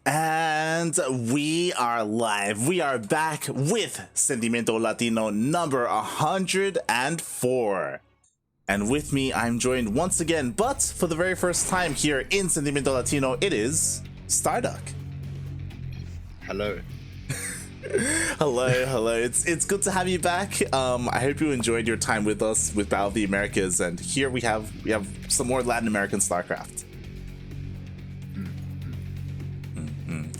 And we are live. We are back with Sentimiento Latino number 104. And with me, I'm joined once again, but for the very first time here in Sentimiento Latino, it is StarDuck. Hello. hello. It's good to have you back. I hope you enjoyed your time with us with Battle of the Americas, and here we have some more Latin American StarCraft.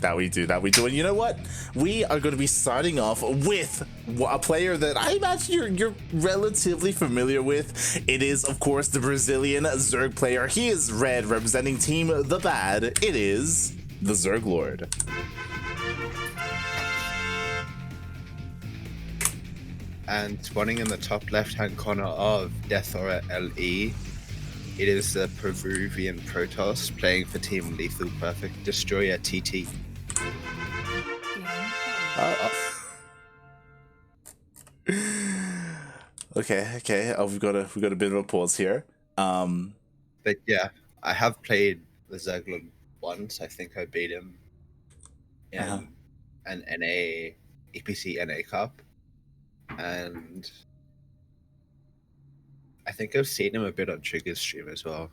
That we do. And you know what? We are going to be starting off with a player that I imagine you're relatively familiar with. It is, of course, the Brazilian Zerg player. He is red, representing Team The Bad. It is TheZergLord. And spawning in the top left-hand corner of DestroyerLE, it is the Peruvian Protoss playing for Team Lethal Perfect, DestroyerTT. Okay. We've got a bit of a pause here. But yeah, I have played TheZergLord once. I think I beat him in an NA EPC NA Cup, and I think I've seen him a bit on Trigger's stream as well.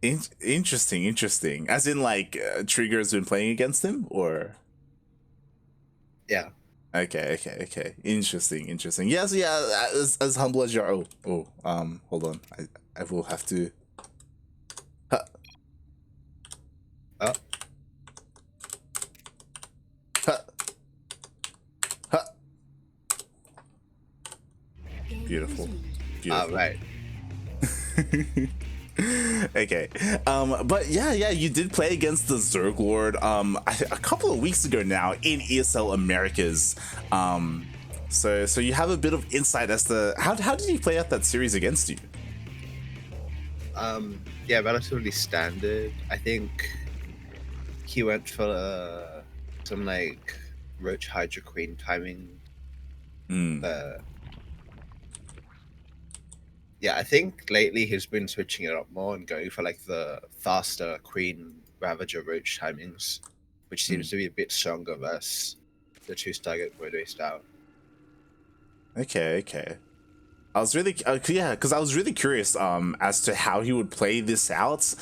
Interesting. As in, like, Trigger's been playing against him, or? Yeah. Okay. Interesting. Yes, yeah. As humble as you are. Hold on. I will have to. Beautiful. Right. Okay. But yeah, you did play against the ZergLord a couple of weeks ago now in ESL Americas. So you have a bit of insight as to how did you play out that series against you? Yeah, relatively standard. I think he went for some like Roach Hydra Queen timing. Yeah, I think lately he's been switching it up more and going for like the faster Queen Ravager Roach timings, which seems to be a bit stronger versus the two Stargate Void Waste out. Okay. I was really because I was really curious as to how he would play this out.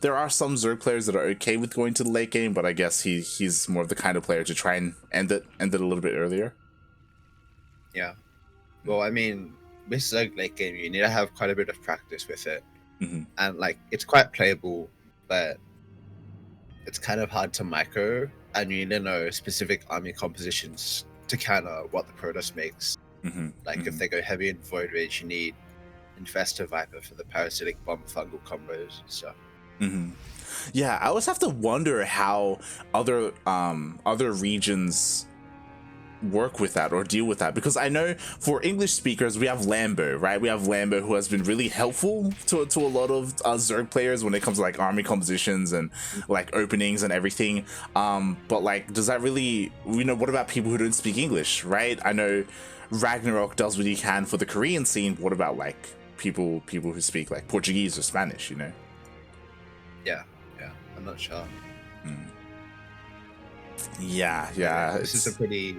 There are some Zerg players that are okay with going to the late game, but I guess he's more of the kind of player to try and end it a little bit earlier. Yeah. Well, I mean, with Zerg late game, you need to have quite a bit of practice with it. And like it's quite playable, but it's kind of hard to micro, and you need to know specific army compositions to counter what the Protoss makes. If they go heavy in Void Rage, you need Infestor Viper for the parasitic bomb fungal combos and stuff. Yeah, I always have to wonder how other regions work with that or deal with that, because I know for English speakers we have Lambo, right? We have Lambo, who has been really helpful to a lot of Zerg players when it comes to like army compositions and like openings and everything. But like, does that really, what about people who don't speak English, right? I know Ragnarok does what he can for the Korean scene. What about like people who speak like Portuguese or Spanish, Yeah, I'm not sure. Yeah, this is a pretty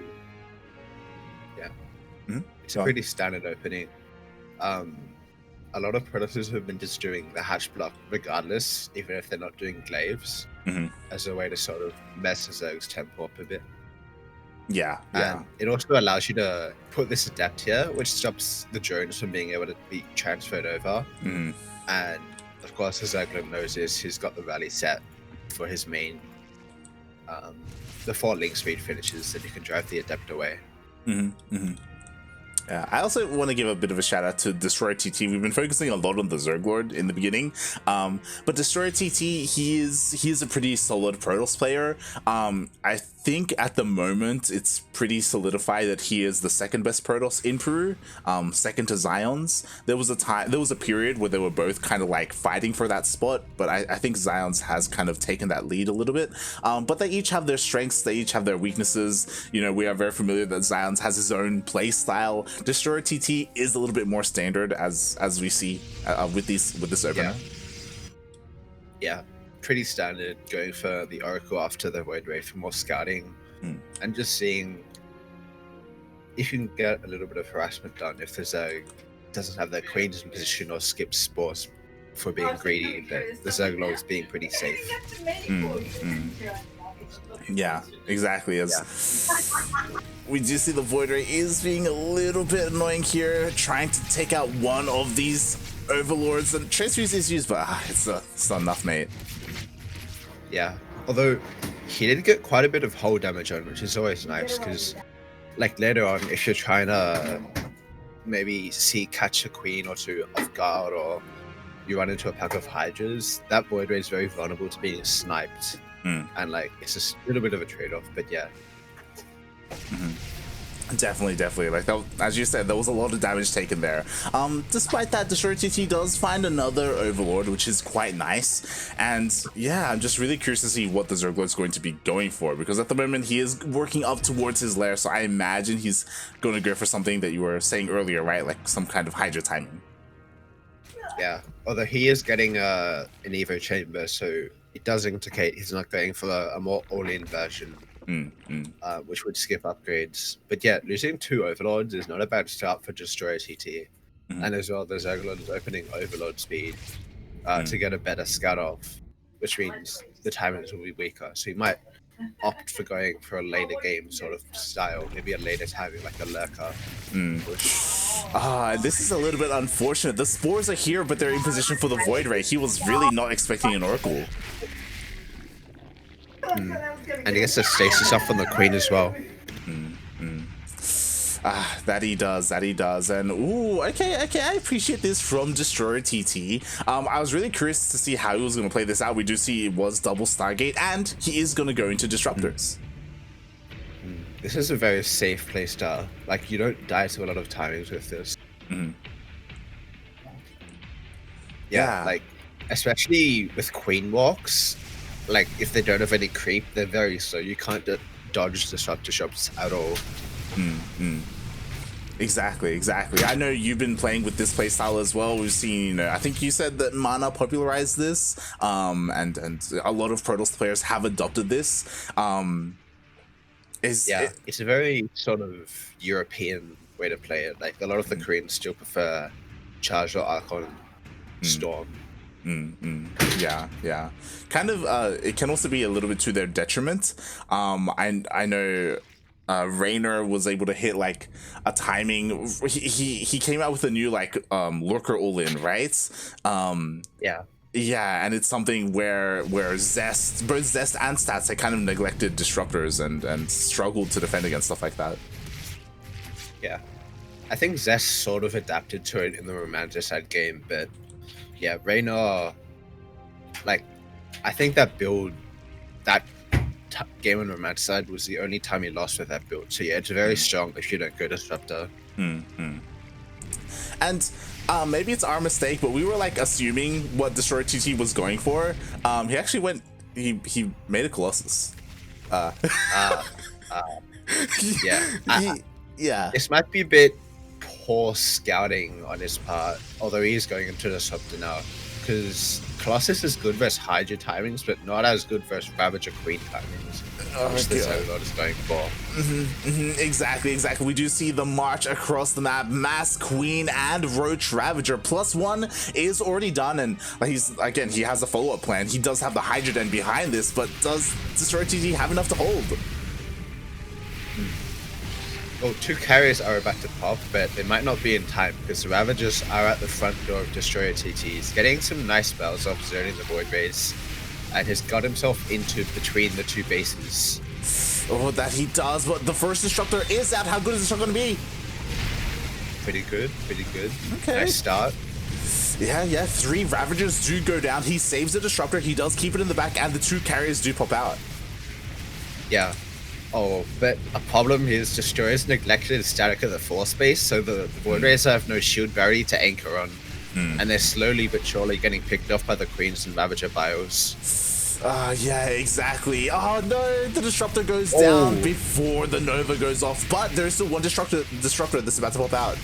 it's a pretty standard opening. A lot of Predators have been just doing the hatch block regardless, even if they're not doing glaives, as a way to sort of mess the Zerg's tempo up a bit. Yeah. And it also allows you to put this adept here, which stops the drones from being able to be transferred over. And of course, as ZvP knows this, he's got the rally set for his main, the 4 link speed finishes, and you can drive the adept away. Yeah, I also want to give a bit of a shout out to DestroyerTT. We've been focusing a lot on the ZergLord in the beginning, but DestroyerTT, he is a pretty solid Protoss player. I think at the moment it's pretty solidified that he is the second best Protoss in Peru, second to Zion's. There was a period where they were both kind of like fighting for that spot, but I think Zion's has kind of taken that lead a little bit. But they each have their strengths, they each have their weaknesses. We are very familiar that Zion's has his own play style. DestroyerTT is a little bit more standard as we see with this opener. Yeah, pretty standard going for the Oracle after the Void Ray for more scouting and just seeing if you can get a little bit of harassment done if there's doesn't have their queens in position or skips spores for being greedy, but the ZergLord is being pretty safe. Yeah, exactly. We do see the Void Ray is being a little bit annoying here, trying to take out one of these overlords, and Traceries is used, but it's not enough, mate. Yeah, although he did get quite a bit of hull damage on, which is always nice, because like later on, if you're trying to maybe catch a queen or two off guard, or you run into a pack of Hydras, that Void Ray is very vulnerable to being sniped. And like it's just a little bit of a trade-off, but yeah. Definitely. Like that, as you said, there was a lot of damage taken there. Despite that, DestroyerTT does find another Overlord, which is quite nice. And yeah, I'm just really curious to see what the ZergLord's going to be going for, because at the moment he is working up towards his lair, so I imagine he's going to go for something that you were saying earlier, right? Like some kind of Hydra timing. Yeah, although he is getting an Evo chamber, so it does indicate he's not going for a more all-in version, which would skip upgrades. But yeah, losing 2 Overlords is not a bad start for DestroyerTT. And as well, the ZergLord is opening Overlord speed to get a better scout off, which means the timings will be weaker. So you might opt for going for a later game sort of style, maybe a later timing like a lurker push. This is a little bit unfortunate. The spores are here, but they're in position for the Void Ray. He was really not expecting an Oracle. And he gets a stasis off on the queen as well. That he does. And ooh, okay, I appreciate this from DestroyerTT. I was really curious to see how he was going to play this out. We do see it was double Stargate, and he is going to go into Disruptors. This is a very safe play style. Like, you don't die to a lot of timings with this. Yeah, like, especially with queen walks, like, if they don't have any creep, they're very slow. You can't dodge Disruptor shops at all. Exactly. I know you've been playing with this playstyle as well. We've seen, I think you said that Mana popularized this, and a lot of Protoss players have adopted this. It's a very sort of European way to play it. Like, a lot of the Koreans still prefer Charge or Archon Storm. Yeah. Kind of, it can also be a little bit to their detriment. I know Raynor was able to hit like a timing. He came out with a new like Lurker all-in, right? Yeah, and it's something where both Zest and Stats had kind of neglected Disruptors and struggled to defend against stuff like that. Yeah, I think Zest sort of adapted to it in the Romanticide game, but yeah, Raynor, like, I think that build, that game on Romanticide was the only time he lost with that build. So yeah, it's very strong if you don't go Disruptor. And maybe it's our mistake, but we were like assuming what DestroyerTT was going for. He actually went. He made a Colossus. Yeah. This might be a bit poor scouting on his part, although he is going into Disruptor now, because Colossus is good versus Hydra timings, but not as good versus Ravager Queen timings. Which the ZergLord is going for. Exactly. We do see the march across the map. Mass Queen and Roach Ravager. +1 is already done, and he has a follow-up plan. He does have the Hydra Den behind this, but does DestroyerTT have enough to hold? Well, 2 carriers are about to pop, but they might not be in time because the Ravagers are at the front door of DestroyerTT. He's getting some nice spells off zoning the Void Rays, and has got himself into between the 2 bases. Oh, that he does, but the first Disruptor is out. How good is this going to be? Pretty good. Okay. Nice start. Yeah, 3 Ravagers do go down. He saves the Disruptor, he does keep it in the back, and the 2 carriers do pop out. Yeah. Oh, but a problem is Destroyer's neglected static of the 4 space, so the Void Rays have no shield barrier to anchor on. And they're slowly but surely getting picked off by the Queens and Ravager bios. Yeah, exactly. Oh no, the Disruptor goes down before the Nova goes off, but there's still one Disruptor that's about to pop out.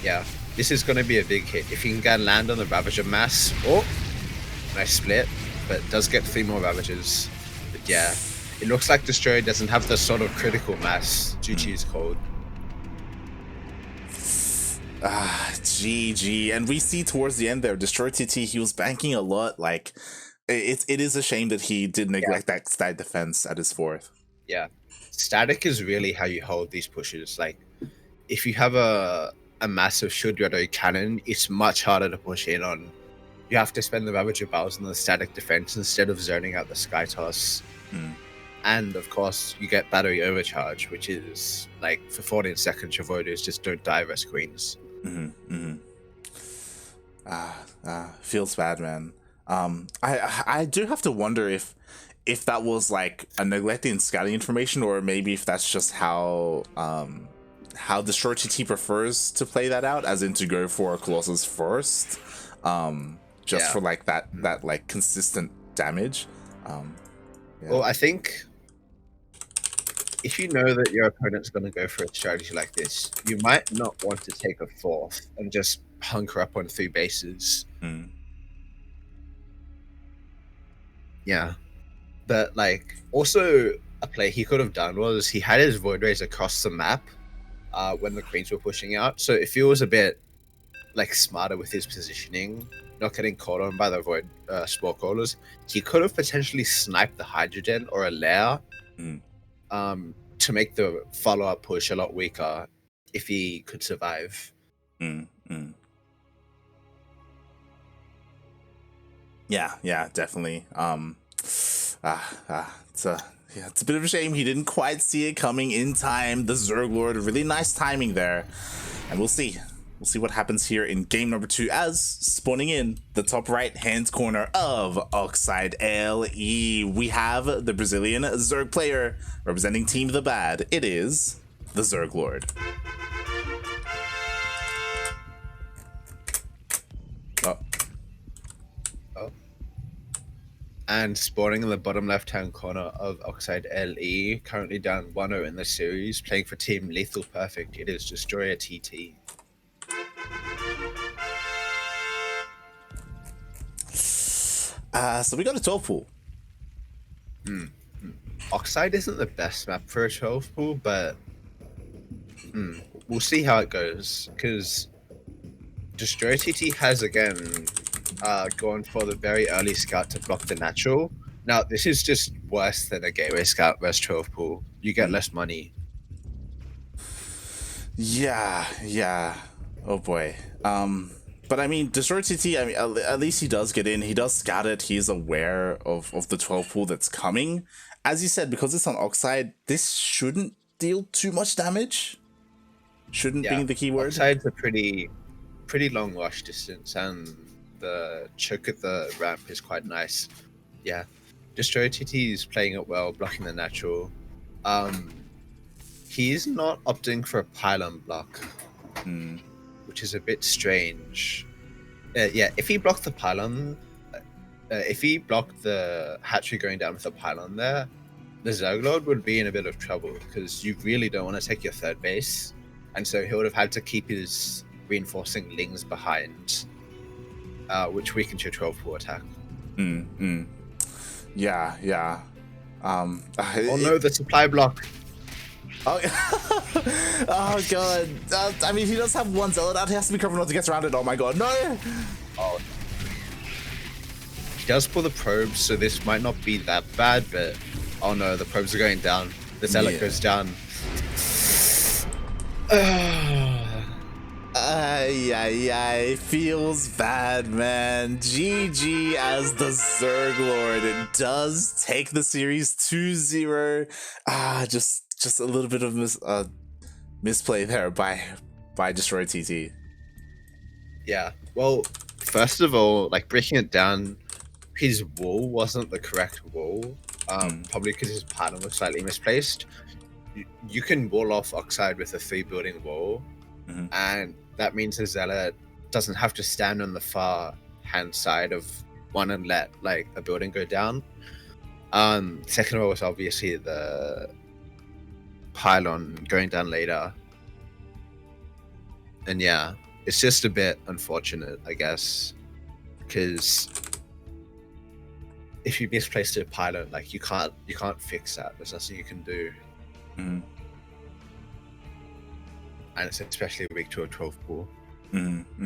Yeah, this is going to be a big hit. If you can get land on the Ravager mass. Oh, nice split. but does get 3 more Ravagers. But yeah, it looks like Destroyer doesn't have the sort of critical mass due to his cold. GG. And we see towards the end there, DestroyerTT, he was banking a lot. Like, it is a shame that he did neglect that side defense at his 4th. Yeah. Static is really how you hold these pushes. Like, if you have a massive shield Yodo cannon, it's much harder to push in on. You have to spend the Ravager Bowels on the static defense instead of zoning out the Sky Toss. And of course, you get battery overcharge, which is like for 14 seconds, your Voiders just don't die as queens. Feels bad, man. I do have to wonder if that was like a neglecting scouting information, or maybe if that's just how DestroyerTT prefers to play that out, as in to go for Colossus first, for like that like consistent damage. Well, I think if you know that your opponent's going to go for a strategy like this, you might not want to take a 4th and just hunker up on 3 bases. Yeah. But, like, also a play he could have done was he had his Void Rays across the map when the Queens were pushing out. So if he was a bit, like, smarter with his positioning, not getting caught on by the Void Spore Callers, he could have potentially sniped the Hydrogen or a Lair to make the follow-up push a lot weaker if he could survive. Yeah, definitely. It's a bit of a shame he didn't quite see it coming in time. TheZergLord, really nice timing there, and we'll see what happens here in game number 2, as spawning in the top right hand corner of Oxide LE, we have the Brazilian Zerg player representing Team The Bad. It is TheZergLord. And spawning in the bottom left-hand corner of Oxide LE, currently down 1-0 in the series, playing for Team Lethal Perfect. It is DestroyerTT. So we got a 12 pool. Oxide isn't the best map for a 12 pool, but we'll see how it goes, because DestroyerTT has again gone for the very early scout to block the natural. Now, this is just worse than a gateway scout versus 12 pool. You get less money. Yeah. Oh boy. But I mean, DestroyerTT, I mean, at least he does get in. He does scout it. He's aware of the 12 pool that's coming. As you said, because it's on Oxide, this shouldn't deal too much damage. Shouldn't be the keyword. Oxide's a pretty long rush distance, and the choke at the ramp is quite nice. Yeah. DestroyerTT is playing it well, blocking the natural. He's not opting for a pylon block, which is a bit strange. If he blocked the pylon, if he blocked the hatchery going down with a pylon there, the TheZergLord would be in a bit of trouble, because you really don't want to take your 3rd base, and so he would have had to keep his reinforcing lings behind, which weakens your 12 pool attack. Yeah. Oh no, the supply block. Oh, oh god. I mean, he does have one zealot out. He has to be careful not to get surrounded. Oh my god, no! Oh. He does pull the probes, so this might not be that bad, but oh no, the probes are going down. The zealot goes down. Feels bad, man. GG as the ZergLord. It does take the series 2-0. Just a little bit of misplay there by DestroyerTT. Yeah. Well, first of all, like, breaking it down, his wall wasn't the correct wall. Probably because his pattern was slightly misplaced. You can wall off Oxide with a 3-building wall, and that means the zealot doesn't have to stand on the far hand side of one and let like a building go down. Second of all was obviously the pylon going down later, and yeah, it's just a bit unfortunate, I guess, because if you misplaced a pilot, like you can't fix that. There's nothing you can do. Mm-hmm. And it's especially weak to a 12 pool. Mm-hmm.